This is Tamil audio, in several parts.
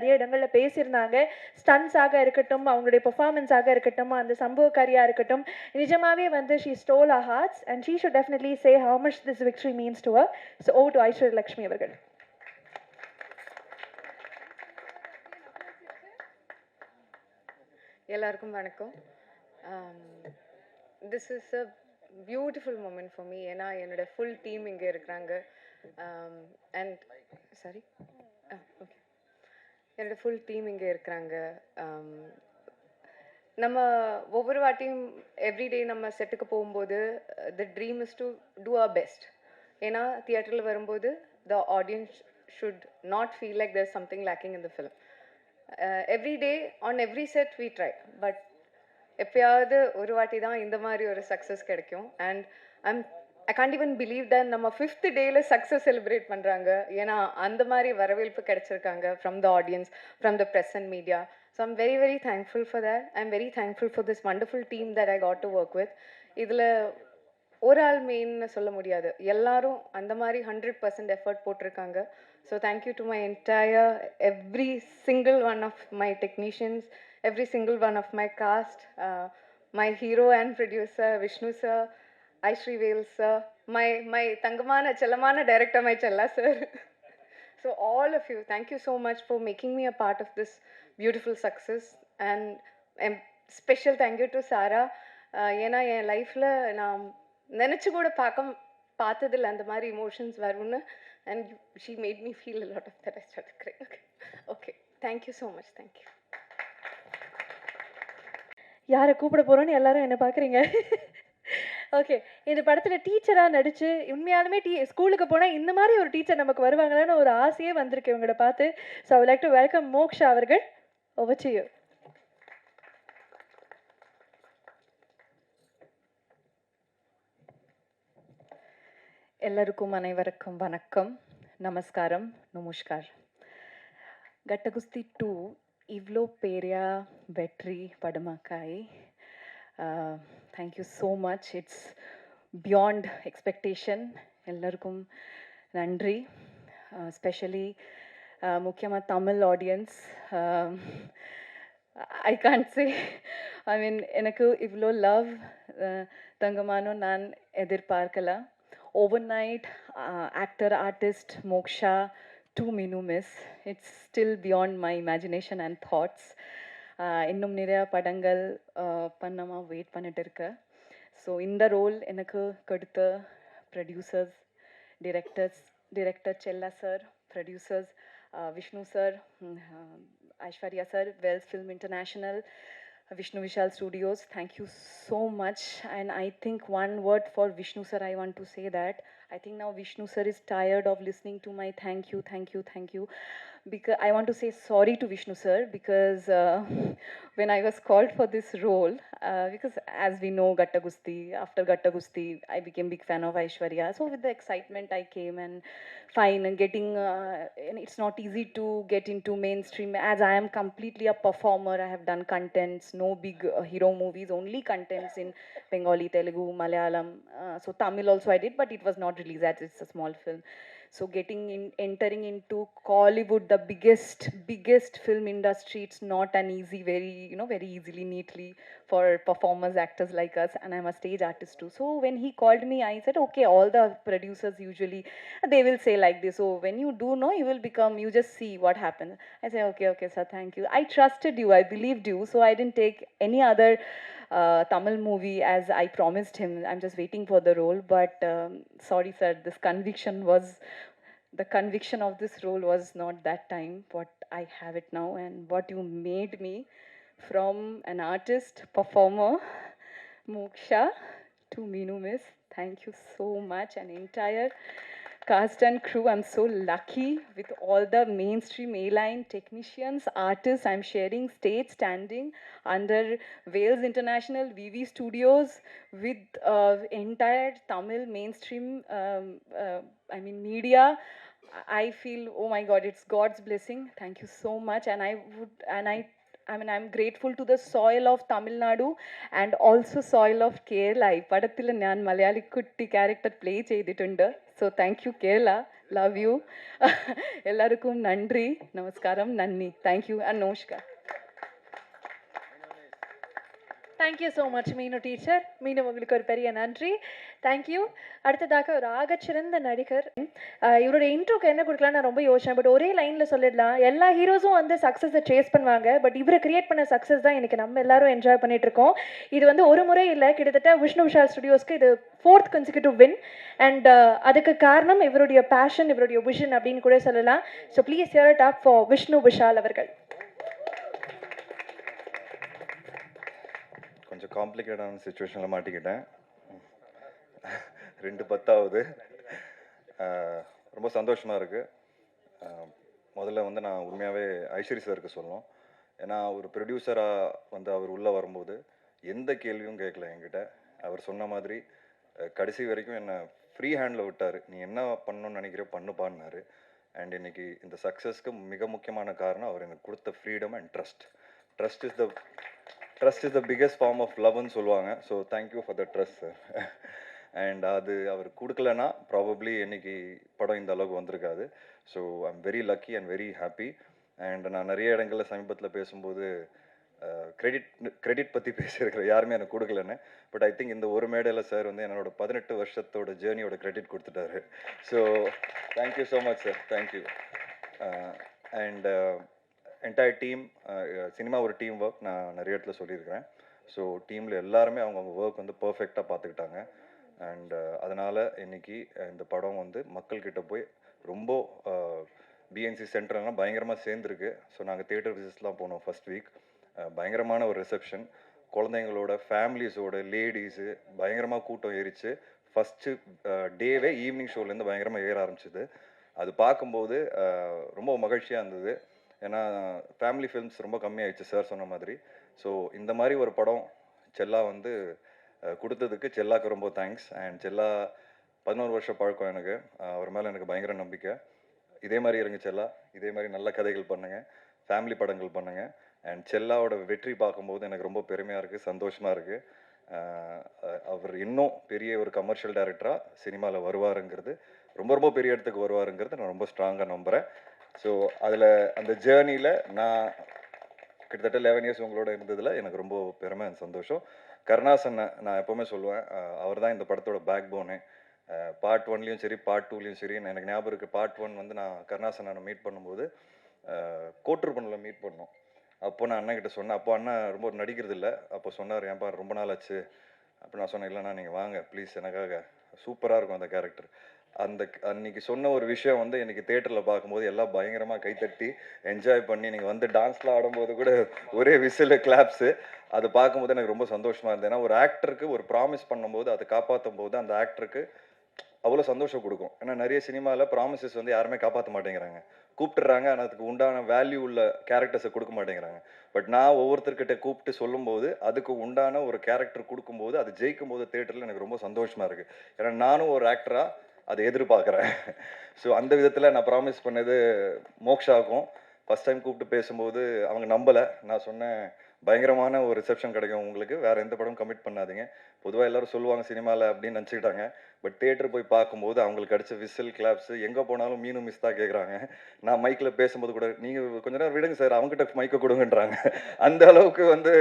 நிறைய இடங்களில் பேசியிருந்தாங்க. ஸ்டன்ஸாக இருக்கட்டும், அவங்களுடைய பெர்ஃபார்மன்ஸாக இருக்கட்டும், அந்த சம்பவக்காரியாக இருக்கட்டும், நிஜமாவே வந்து she stole our hearts and she should definitely say how much this victory means to her. So over to Aishwarya Lakshmi அவர்கள். எல்லாருக்கும் வணக்கம். This is a beautiful moment for me. ஏன்னா என்னோட ஃபுல் டீம் இங்கே இருக்கிறாங்க. அண்ட் சாரி ஓகே, என்னோட ஃபுல் டீம் இங்கே இருக்கிறாங்க. நம்ம ஒவ்வொரு வாட்டியும் எவ்ரிடே நம்ம செட்டுக்கு போகும்போது the dream is to do our best. ஏன்னா தியேட்டரில் வரும்போது the audience should not feel like there something lacking in the film. Every day on every set we try, but எப்பயாவது ஒரு வாட்டி தான் இந்த மாதிரி ஒரு சக்ஸஸ் கிடைக்கும். And I can't even believe that நம்ம 5th டேயில் சக்ஸஸ் செலிப்ரேட் பண்ணுறாங்க. ஏன்னா அந்த மாதிரி வரவேற்பு கிடைச்சிருக்காங்க from the audience, from the press and media. So I'm very very thankful for that. I'm very thankful for this wonderful team that I got to work with. இதில் ஒரு ஆள் மெயின்னு சொல்ல முடியாது, எல்லாரும் அந்த மாதிரி 100% எஃபர்ட் போட்டிருக்காங்க. So thank you to my entire every single one of my technicians, every single one of my cast, my hero and producer Vishnu sir, Aishri Vale sir, my Tangamana Chalamana director, my Challa sir. So all of you, thank you so much for making me a part of this beautiful success. And special thank you to Sara. ஏன்னா என் லைஃப்பில் நான் நினச்சி கூட பார்த்ததில்லை அந்த மாதிரி இமோஷன்ஸ் வரும்னு. And she made me feel a lot of that. I started crying. Okay, thank you so much. Thank you. யாரை கூப்பிட போகிறோன்னு எல்லாரும் என்ன பார்க்குறீங்க? ஓகே, இந்த படத்தில் டீச்சராக நடித்து உண்மையாலுமே ஸ்கூலுக்கு போனால் இந்த மாதிரி ஒரு டீச்சர் நமக்கு வருவாங்களான்னு ஒரு ஆசையே வந்திருக்கு இவங்கள பார்த்து. So I like to welcome moksha அவர்கள். over to you. எல்லாருக்கும் அனைவருக்கும் வணக்கம், நமஸ்காரம், நமஸ்கார். கட்டகுஸ்தி 2 இவ்வளோ பெரிய வெற்றி படமாக்காய். Thank you so much. It's beyond expectation. எல்லாருக்கும் நன்றி. ஸ்பெஷலி முக்கியமாக Tamil audience. I can't say, I mean எனக்கு இவ்வளோ லவ் தங்கமானோ நான் எதிர்பார்க்கலாம். Overnight, actor, artist, Moksha to Minu Miss. It's still beyond my imagination and thoughts. இன்னும் நிறைய படங்கள் பண்ணமா வெயிட் பண்ணிட்டு இருக்கேன். ஸோ இந்த ரோல் எனக்கு கொடுத்த ப்ரொடியூசர்ஸ், டிரெக்டர் செல்லா sir, producers Vishnu sir, Aishwarya sir, Wells film international, Vishnu Vishal Studios, thank you so much. And I think one word for Vishnu sir, I want to say that I think now Vishnu sir is tired of listening to my thank you. Because I want to say sorry to Vishnu sir, because when I was called for this role, because as we know after Gatta Gusti, I became big fan of Aishwarya. So with the excitement I came, and fine, and getting, and it's not easy to get into mainstream, as I am completely a performer. I have done contents, no big hero movies, only contents in Bengali, Telugu, Malayalam. So Tamil also I did, but it was not released as it's a small film. So entering into Kollywood, the biggest film industry, it's not an easy, very easily, neatly for performers, actors like us, and I'm a stage artist too. So when he called me, I said, okay, all the producers usually, they will say like this, so when you do know, you just see what happens. I said, okay sir, thank you. I trusted you, I believed you, so I didn't take any other Tamil movie as I promised him. I'm just waiting for the role, but sorry sir, the conviction of this role was not that time what I have it now, and what you made me from an artist, performer, Moksha to Minu Miss. Thank you so much, and entire cast and crew. I'm so lucky with all the mainstream A-line technicians, artists. I'm sharing stage standing under Wales International VV Studios with entire Tamil mainstream media. I feel, oh my God, it's God's blessing. Thank you so much. I'm grateful to the soil of Tamil Nadu and also soil of Kerala. Padathil njan Malayali kutti character play cheyidittundu. So thank you Kerala. Love you. எல்லாருக்கும் நன்றி, நமஸ்காரம், நன்னி. Thank you and namaskar. Thank you so much மீனு டீச்சர். மீண்டும் உங்களுக்கு ஒரு பெரிய நன்றி. தேங்க்யூ. அடுத்ததாக ஒரு ஆகச்சிறந்த நடிகர். இவருடைய இன்ட்ரோக்கு என்ன கொடுக்கலான்னு நான் ரொம்ப யோசிச்சேன். பட் ஒரே லைனில் சொல்லிடலாம். எல்லா ஹீரோஸும் வந்து சக்ஸஸை சேஸ் பண்ணுவாங்க. பட் இவரை கிரியேட் பண்ண சக்ஸஸ் தான் இன்னைக்கு நம்ம எல்லாரும் என்ஜாய் பண்ணிட்டு இருக்கோம். இது வந்து ஒரு முறை இல்லை, கிட்டத்தட்ட விஷ்ணு விஷால் ஸ்டுடியோஸ்க்கு இது 4th consecutive வின். அண்ட் அதுக்கு காரணம் இவருடைய பேஷன், இவருடைய விஷன் அப்படின்னு கூட சொல்லலாம். So please here it up for Vishnu Vishal அவர்கள். கொஞ்சம் காம்ப்ளிகேட்டான சுச்சுவேஷனில் மாட்டிக்கிட்டேன். 2:10 ரொம்ப சந்தோஷமாக இருக்குது. முதல்ல வந்து நான் உண்மையாகவே ஐஸ்வரி சாருக்கு சொல்லணும். ஏன்னா ஒரு ப்ரொடியூசராக வந்து அவர் உள்ளே வரும்போது எந்த கேள்வியும் கேட்கல என்கிட்ட. அவர் சொன்ன மாதிரி கடைசி வரைக்கும் என்னை ஃப்ரீ ஹேண்டில் விட்டார். நீ என்ன பண்ணணும்னு நினைக்கிற பண்ணுப்பான்னாரு. அண்ட் இன்னைக்கு இந்த சக்ஸஸ்க்கு மிக முக்கியமான காரணம் அவர் எனக்கு கொடுத்த freedom and trust. Trust is the biggest form of லவ்னு சொல்லுவாங்க. So thank you for the trust sir. And அது அவர் கொடுக்கலன்னா ப்ராபப்ளி இன்னைக்கு படம் இந்த அளவுக்கு வந்திருக்காது. So I'm very lucky and very happy. And நான் நிறைய இடங்களில் சமீபத்தில் பேசும்போது கிரெடிட் பற்றி பேசியிருக்கிற யாருமே எனக்கு கொடுக்கலன்னு. பட் ஐ திங்க் இந்த ஒரு மேடையில் சார் வந்து என்னோட 18 வருஷத்தோட ஜேர்னியோட கிரெடிட் கொடுத்துட்டாரு. So thank you so much sir. Thank you. And entire team, cinema ஒரு டீம் ஒர்க், நான் நிறைய இடத்துல சொல்லியிருக்கிறேன். ஸோ டீமில் எல்லாருமே அவங்கவுங்க ஒர்க் வந்து பர்ஃபெக்டாக பார்த்துக்கிட்டாங்க. அண்ட் அதனால் இன்னைக்கு இந்த படம் வந்து மக்கள்கிட்ட போய் ரொம்ப பிஎன்சி சென்டர்லாம் பயங்கரமாக சேர்ந்துருக்கு. ஸோ நாங்கள் தியேட்டர் விசிட்ஸ்லாம் போனோம் ஃபர்ஸ்ட் வீக். பயங்கரமான ஒரு ரிசப்ஷன். குழந்தைங்களோட ஃபேமிலிஸோட லேடிஸு பயங்கரமாக கூட்டம் ஏறிச்சு. ஃபஸ்ட்டு டேவே ஈவினிங் ஷோலேருந்து பயங்கரமாக ஏற ஆரம்பிச்சிது. அது பார்க்கும்போது ரொம்ப மகிழ்ச்சியாக இருந்தது. ஏன்னா ஃபேமிலி ஃபிலிம்ஸ் ரொம்ப கம்மியாயிடுச்சு சார் சொன்ன மாதிரி. ஸோ இந்த மாதிரி ஒரு படம் செல்லா வந்து கொடுத்ததுக்கு செல்லாக்கு ரொம்ப தேங்க்ஸ். அண்ட் செல்லா 11 வருஷம் பழக்கம் எனக்கு. அவர் மேலே எனக்கு பயங்கர நம்பிக்கை. இதே மாதிரி இருங்க செல்லா, இதே மாதிரி நல்ல கதைகள் பண்ணுங்கள், ஃபேமிலி படங்கள் பண்ணுங்கள். அண்ட் செல்லாவோட வெற்றி பார்க்கும்போது எனக்கு ரொம்ப பெருமையாக இருக்குது, சந்தோஷமாக இருக்குது. அவர் இன்னும் பெரிய ஒரு கமர்ஷியல் டைரக்டராக சினிமாவில் வருவாருங்கிறது, ரொம்ப ரொம்ப பெரிய இடத்துக்கு வருவாருங்கிறது நான் ரொம்ப ஸ்ட்ராங்காக நம்புகிறேன். ஸோ அதில் அந்த ஜேர்னியில் நான் கிட்டத்தட்ட 11 இயர்ஸ் உங்களோட இருந்ததில் எனக்கு ரொம்ப பெருமை அண்ட் சந்தோஷம். கருணாசனை நான் எப்போவுமே சொல்லுவேன், அவர் தான் இந்த படத்தோட பேக் போனு. பார்ட் 1லேயும் சரி பார்ட் 2லேயும் சரி. எனக்கு ஞாபகம் இருக்குது, பார்ட் 1 வந்து நான் கருணாசனை மீட் பண்ணும்போது கோட்டூர்பனில் மீட் பண்ணோம். அப்போ நான் அண்ணன்கிட்ட சொன்னேன். அப்போ அண்ணன் ரொம்ப நடிக்கிறது இல்லை. அப்போ சொன்னார், ஏன்பா ரொம்ப நாள் ஆச்சு. அப்போ நான் சொன்னேன், இல்லைண்ணா நீங்கள் வாங்க ப்ளீஸ், எனக்காக சூப்பராக இருக்கும் அந்த கேரக்டர். அன்னைக்கு சொன்ன ஒரு விஷயம் வந்து எனக்கு தேட்டரில் பார்க்கும்போது எல்லாம் பயங்கரமாக கைத்தட்டி என்ஜாய் பண்ணி, நீங்கள் வந்து டான்ஸ்லாம் ஆடும்போது கூட ஒரே விசில் கிளாப்ஸு. அது பார்க்கும்போது எனக்கு ரொம்ப சந்தோஷமாக இருந்தது. ஏன்னா ஒரு ஆக்டருக்கு ஒரு ப்ராமிஸ் பண்ணும்போது அதை காப்பாற்றும் போது அந்த ஆக்டருக்கு அவ்வளோ சந்தோஷம் கொடுக்கும். ஏன்னா நிறைய சினிமாவில் ப்ராமிசஸ் வந்து யாருமே காப்பாற்ற மாட்டேங்கிறாங்க, கூப்பிட்டுறாங்க, ஆனால் அதுக்கு உண்டான வேல்யூ உள்ள கேரக்டர்ஸை கொடுக்க மாட்டேங்கிறாங்க. பட் நான் ஒவ்வொருத்தர்கிட்ட கூப்பிட்டு சொல்லும்போது அதுக்கு உண்டான ஒரு கேரக்டர் கொடுக்கும்போது அது ஜெயிக்கும் போது தேட்டரில் எனக்கு ரொம்ப சந்தோஷமாக இருக்குது. ஏன்னா நானும் ஒரு ஆக்டராக அதை எதிர்பார்க்குறேன். ஸோ அந்த விதத்தில் நான் ப்ராமிஸ் பண்ணது மோக்ஷாவுக்கும் ஃபஸ்ட் டைம் கூப்பிட்டு பேசும்போது அவங்க நம்பலை. நான் சொன்னேன், பயங்கரமான ஒரு ரிசப்ஷன் கிடைக்கும் உங்களுக்கு, வேறு எந்த படம் கமிட் பண்ணாதீங்க. பொதுவாக எல்லோரும் சொல்லுவாங்க சினிமாவில் அப்படின்னு நினச்சிக்கிட்டாங்க. பட் தேட்டர் போய் பார்க்கும்போது அவங்களுக்கு கிடைச்ச விசில் கிளாப்ஸு, எங்கே போனாலும் மீனும் மிஸ் தான் கேட்குறாங்க. நான் மைக்கில் பேசும்போது கூட, நீங்கள் கொஞ்ச நேரம் விடுங்க சார், அவங்ககிட்ட மைக்கை கொடுங்கன்றாங்க. அந்த அளவுக்கு வந்து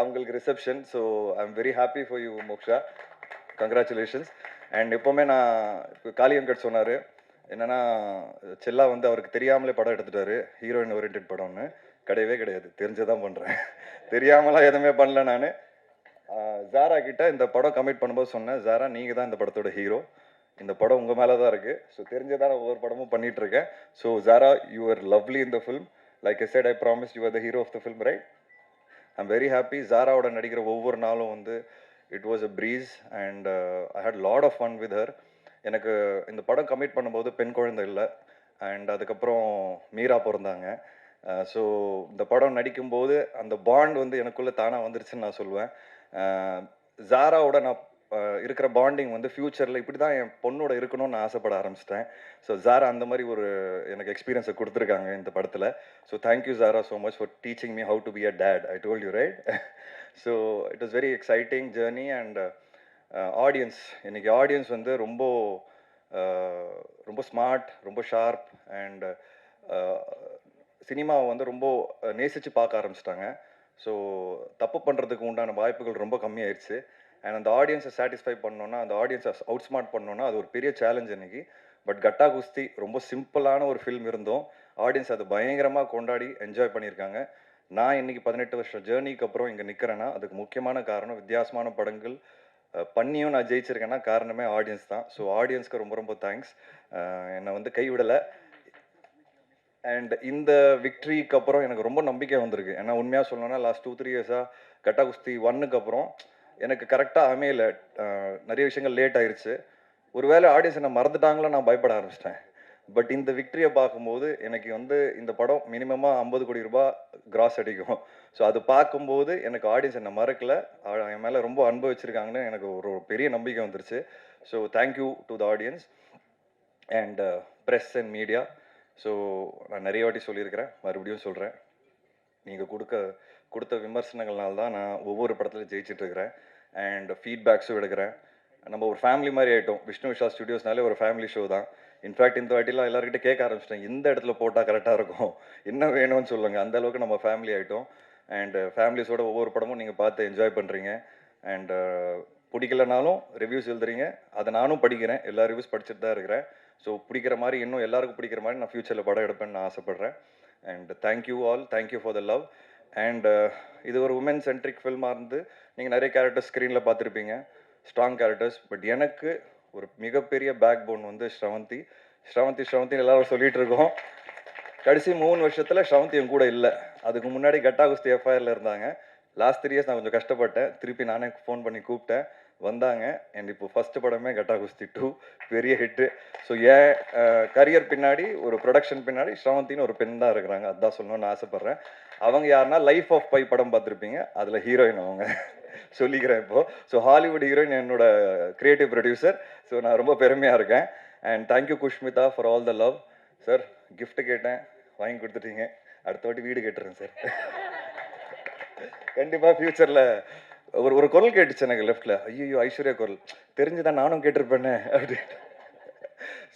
அவங்களுக்கு reception. So I am very happy for you moksha, congratulations. And எப்போவுமே நான் இப்போ காளி வெங்கட் சொன்னார் என்னென்னா, செல்லா வந்து அவருக்கு தெரியாமலே படம் எடுத்துட்டாரு, ஹீரோயின் ஓரியன்ட் படம்னு. கிடையவே கிடையாது, தெரிஞ்சதான் பண்ணுறேன், தெரியாமலாம் எதுவுமே பண்ணல. நான் ஜாரா கிட்ட இந்த படம் கமிட் பண்ணும்போது சொன்னேன், ஜாரா நீங்கள் தான் இந்த படத்தோட ஹீரோ, இந்த படம் உங்கள் மேலே தான் இருக்குது. ஸோ தெரிஞ்சதான் ஒவ்வொரு படமும் பண்ணிகிட்டு இருக்கேன். So Zara, you are lovely in the film. Like I said, I promise you are the hero of the film, right? I am very happy. ஜாராவோட நடிக்கிற ஒவ்வொரு நாளும் வந்து it was a breeze and I had lot of fun with her. எனக்கு இந்த படம் கமிட் பண்ணும்போது பெண் குழந்தை இல்லை. அண்ட் அதுக்கப்புறம் மீரா பிறந்தாங்க. ஸோ இந்த படம் நடிக்கும்போது அந்த பாண்ட் வந்து எனக்குள்ளே தானாக வந்துருச்சுன்னு நான் சொல்லுவேன். ஜாராவோட நான் இருக்கிற பாண்டிங் வந்து ஃப்யூச்சரில் இப்படி தான் என் பொண்ணோட இருக்கணும்னு நான் ஆசைப்பட ஆரம்பிச்சிட்டேன். ஸோ ஜாரா அந்த மாதிரி ஒரு எனக்கு எக்ஸ்பீரியன்ஸை கொடுத்துருக்காங்க இந்த படத்தில். So thank you Zara so much for teaching me how to be a date. I told you, right? So it was very exciting journey. And audience, இன்னைக்கு ஆடியன்ஸ் வந்து ரொம்ப ரொம்ப ஸ்மார்ட், ரொம்ப ஷார்ப் அண்ட் சினிமாவை வந்து ரொம்ப நேசித்து பார்க்க ஆரம்பிச்சிட்டாங்க. ஸோ தப்பு பண்ணுறதுக்கு உண்டான வாய்ப்புகள் ரொம்ப கம்மியாயிடுச்சு. அண்ட் அந்த ஆடியன்ஸை சாட்டிஸ்ஃபை பண்ணோன்னா, அந்த ஆடியன்ஸை அவுட் ஸ்மார்ட் பண்ணோன்னா அது ஒரு பெரிய சேலஞ்ச் இன்னைக்கு. பட் கட்டா குஸ்தி ரொம்ப சிம்பிளான ஒரு ஃபில்ம் இருந்தோம். ஆடியன்ஸ் அதை பயங்கரமாக கொண்டாடி என்ஜாய் பண்ணியிருக்காங்க. நான் இன்னைக்கு 18 வருஷம் ஜேர்னிக்கு அப்புறம் இங்கே நிற்கிறேன்னா அதுக்கு முக்கியமான காரணம் வித்தியாசமான படங்கள் பண்ணியும் நான் ஜெயிச்சிருக்கேன்னா காரணமே ஆடியன்ஸ் தான். ஸோ ஆடியன்ஸ்க்கு ரொம்ப ரொம்ப தேங்க்ஸ். என்னை வந்து கைவிடலை. அண்ட் இந்த விக்ட்ரிக்கு அப்புறம் எனக்கு ரொம்ப நம்பிக்கை வந்திருக்கு. ஏன்னா உண்மையாக சொல்லணும்னா லாஸ்ட் 2-3 இயர்ஸாக கட்டா குஸ்தி 1க்கு அப்புறம் எனக்கு கரெக்டாக அமையல. நிறைய விஷயங்கள் லேட் ஆயிடுச்சு. ஒருவேளை ஆடியன்ஸ் என்ன மறந்துட்டாங்களோ நான் பயப்பட ஆரம்பிச்சிட்டேன். பட் இந்த விக்ட்ரியை பார்க்கும்போது எனக்கு வந்து இந்த படம் மினிமமாக 50 கோடி ரூபாய் கிராஸ் அடிக்கும். ஸோ அது பார்க்கும்போது எனக்கு ஆடியன்ஸ் என்னை மறக்கல, என் மேலே ரொம்ப அன்பு வச்சுருக்காங்கன்னு எனக்கு ஒரு பெரிய நம்பிக்கை வந்துருச்சு. So thank you to the audience and press and media. So நான் நிறைய வாட்டி சொல்லியிருக்கிறேன், மறுபடியும் சொல்கிறேன், நீங்கள் கொடுத்த விமர்சனங்கள்னால தான் நான் ஒவ்வொரு படத்துலையும் ஜெயிச்சிட்ருக்கிறேன் அண்ட் ஃபீட்பேக்ஸும் எடுக்கிறேன். நம்ம ஒரு ஃபேமிலி மாதிரி ஆகிட்டோம். விஷ்ணு விஷால் ஸ்டுடியோஸ்னாலே ஒரு ஃபேமிலி ஷோ தான். இன்ஃபேக்ட் இந்த வாட்டிலாம் எல்லாருக்கிட்ட கேட்க ஆரம்பிச்சிட்டேன், இந்த இடத்துல போட்டால் கரெக்டாக இருக்கும், என்ன வேணும்னு சொல்லுங்கள். அந்தளவுக்கு நம்ம ஃபேமிலி ஆகிட்டோம். அண்ட் ஃபேமிலிஸோட ஒவ்வொரு படமும் நீங்கள் பார்த்து என்ஜாய் பண்ணுறீங்க. அண்ட் பிடிக்கலனாலும் ரிவ்யூஸ் எழுதுறீங்க, அதை நானும் படிக்கிறேன், எல்லா ரிவ்யூஸ் படிச்சுட்டு தான் இருக்கிறேன். ஸோ பிடிக்கிற மாதிரி இன்னும் எல்லாருக்கும் பிடிக்கிற மாதிரி நான் ஃப்யூச்சரில் படம் எடுப்பேன்னு நான் ஆசைப்பட்றேன். And thank you all, thank you for the love. And இது ஒரு உமன் சென்ட்ரிக் ஃபில்மாக இருந்து நீங்கள் நிறைய கேரக்டர்ஸ் ஸ்க்ரீனில் பார்த்துருப்பீங்க, ஸ்ட்ராங் கேரக்டர்ஸ். பட் எனக்கு ஒரு மிகப்பெரிய பேக் போன் வந்து ஸ்ரவந்தி. ஸ்ரவந்தின்னு எல்லாரும் சொல்லிகிட்டு இருக்கோம். கடைசி 3 வருஷத்தில் ஸ்ரவந்தி என் கூட இல்லை. அதுக்கு முன்னாடி கட்டா குஸ்தி எஃப்ஐஆரில் இருந்தாங்க. லாஸ்ட் 3 இயர்ஸ் நான் கொஞ்சம் கஷ்டப்பட்டேன். திருப்பி நானே ஃபோன் பண்ணி கூப்பிட்டேன், வந்தாங்க. அண்ட் இப்போ ஃபஸ்ட்டு படமே கட்டா குஸ்தி 2 பெரிய ஹிட்டு. ஸோ என் கரியர் பின்னாடி ஒரு ப்ரொடக்ஷன் பின்னாடி ஸ்ரவந்தின்னு ஒரு பெண் தான் இருக்கிறாங்க. அதுதான் சொல்லணும்னு ஆசைப்பட்றேன். அவங்க யாருன்னா லைஃப் ஆஃப் பை படம் பார்த்துருப்பீங்க, அதில் ஹீரோயின் அவங்க சொல்லிக்கிறேன் இப்போது. ஸோ ஹாலிவுட் ஹீரோயின் என்னோட கிரியேட்டிவ் ப்ரொடியூசர். ஸோ நான் ரொம்ப பெருமையாக இருக்கேன். And thank you Kushmita for all the love. Sir gift கேட்டேன், வாங்கி கொடுத்துட்டீங்க. அடுத்த வாட்டி வீடு கேட்டுறேன் சார். கண்டிப்பாக ஃப்யூச்சரில் ஒரு குரல் கேட்டுச்சு எனக்கு லெஃப்டில், ஐயோ ஐஸ்வர்யா குரல் தெரிஞ்சுதான் நானும் கேட்டிருப்பேனே அப்படின்னு.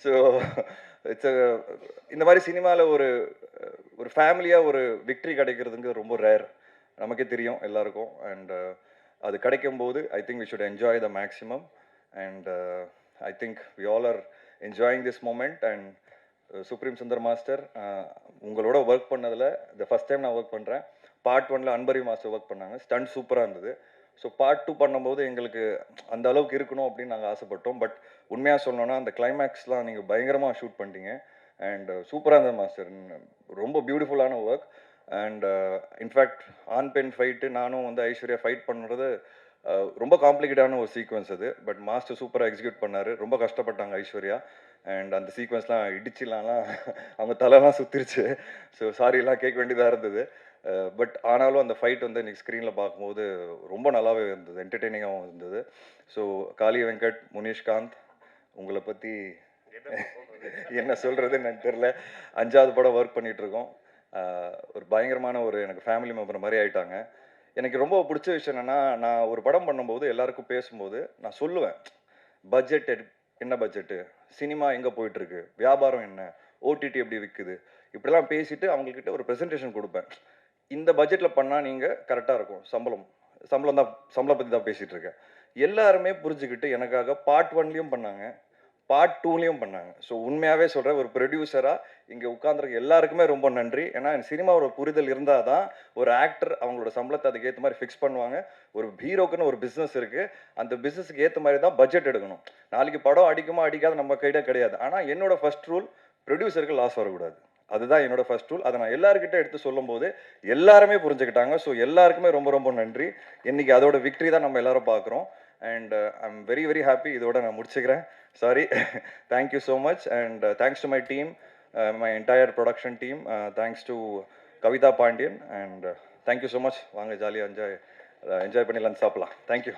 ஸோ இட்ஸ் இந்த மாதிரி சினிமாவில் ஒரு ஃபேமிலியாக ஒரு விக்ட்ரி கிடைக்கிறதுங்கிறது ரொம்ப ரேர், நமக்கே தெரியும் எல்லாருக்கும். அண்ட் அது கிடைக்கும்போது I think we should enjoy the maximum. And I think we all are enjoying this moment. And Supreme Sundar master உங்களோட ஒர்க் பண்ணதில் இந்த ஃபஸ்ட் டைம் நான் ஒர்க் பண்ணுறேன். பார்ட் 1ல் அன்பரி மாஸ்டர் ஒர்க் பண்ணாங்க, ஸ்டண்ட் சூப்பராக இருந்தது. ஸோ பார்ட் 2 பண்ணும்போது எங்களுக்கு அந்த அளவுக்கு இருக்கணும் அப்படின்னு நாங்கள் ஆசைப்பட்டோம். பட் உண்மையாக சொல்லணும்னா அந்த கிளைமேக்ஸ்லாம் நீங்கள் பயங்கரமாக ஷூட் பண்ணிட்டீங்க. அண்ட் சூப்பராக இருந்தது மாஸ்டர், ரொம்ப பியூட்டிஃபுல்லான ஒர்க். அண்ட் இன்ஃபேக்ட் ஆண் பெண் ஃபைட்டு நானும் வந்து ஐஸ்வர்யா ஃபைட் பண்ணுறது ரொம்ப காம்ப்ளிகேட்டான ஒரு சீக்வன்ஸ் அது. பட் மாஸ்டர் சூப்பராக எக்ஸிக்யூட் பண்ணார். ரொம்ப கஷ்டப்பட்டாங்க ஐஸ்வர்யா. அண்ட் அந்த சீக்வன்ஸ்லாம் இடிச்சிலாம்லாம் அவங்க தலைலாம் சுற்றிருச்சு. ஸோ சாரிலாம் கேட்க வேண்டியதாக இருந்தது. பட் ஆனாலும் அந்த ஃபைட் வந்து இன்றைக்கி ஸ்க்ரீனில் பார்க்கும்போது ரொம்ப நல்லாவே இருந்தது, என்டர்டெய்னிங்காகவும் இருந்தது. ஸோ காளி வெங்கட், முனிஷ்காந்த், உங்களை பற்றி என்ன சொல்கிறதுன்னு எனக்கு தெரில. 5வது படம் ஒர்க் பண்ணிகிட்ருக்கோம். ஒரு பயங்கரமான எனக்கு ஃபேமிலி மெம்பர் மாதிரி ஆகிட்டாங்க. எனக்கு ரொம்ப பிடிச்ச விஷயம் என்னென்னா, நான் ஒரு படம் பண்ணும்போது எல்லாருக்கும் பேசும்போது நான் சொல்லுவேன், பட்ஜெட் என்ன பட்ஜெட்டு, சினிமா எங்கே போயிட்டுருக்கு, வியாபாரம் என்ன, ஓடிடி எப்படி விற்குது, இப்படிலாம் பேசிவிட்டு அவங்கக்கிட்ட ஒரு ப்ரெசன்டேஷன் கொடுப்பேன். இந்த பட்ஜெட்டில் பண்ணால் நீங்கள் கரெக்டாக இருக்கும், சம்பளம் பற்றி தான் பேசிகிட்டு இருக்கேன். எல்லாருமே புரிஞ்சுக்கிட்டு எனக்காக பார்ட் 1லையும் பண்ணாங்க, பார்ட் 2லையும் பண்ணாங்க. ஸோ உண்மையாகவே சொல்கிறேன், ஒரு ப்ரொடியூசராக இங்கே உட்காந்துருக்க எல்லாருக்குமே ரொம்ப நன்றி. ஏன்னா சினிமாவோட புரிதல் இருந்தால் தான் ஒரு ஆக்டர் அவங்களோட சம்பளத்தை அதுக்கேற்ற மாதிரி ஃபிக்ஸ் பண்ணுவாங்க. ஒரு ஹீரோக்குன்னு ஒரு பிஸ்னஸ் இருக்குது, அந்த பிஸ்னஸுக்கு ஏற்ற மாதிரி தான் பட்ஜெட் எடுக்கணும். நாளைக்கு படம் அடிக்குமா அடிக்காத நம்ம கையிட கிடையாது. ஆனால் என்னோட ஃபர்ஸ்ட் ரூல், ப்ரொடியூசருக்கு லாஸ் வரக்கூடாது. அதுதான் என்னோட ஃபர்ஸ்ட் ரூல். அதை நான் எல்லாருக்கிட்ட எடுத்து சொல்லும்போது எல்லாருமே புரிஞ்சுக்கிட்டாங்க. ஸோ எல்லாருக்குமே ரொம்ப ரொம்ப நன்றி. இன்னைக்கு அதோட விக்ட்ரி தான் நம்ம எல்லாரும் பார்க்குறோம். And I am very very happy. இதோட நான் முடிச்சுக்கிறேன். Sorry. Thank you so much. And thanks to my team, my entire production team. Thanks to Kavitha Pandian. And thank you so much. வாங்க ஜாலியாக என்ஜாய் பண்ணி லஞ்ச் சாப்பிடலாம். தேங்க்யூ.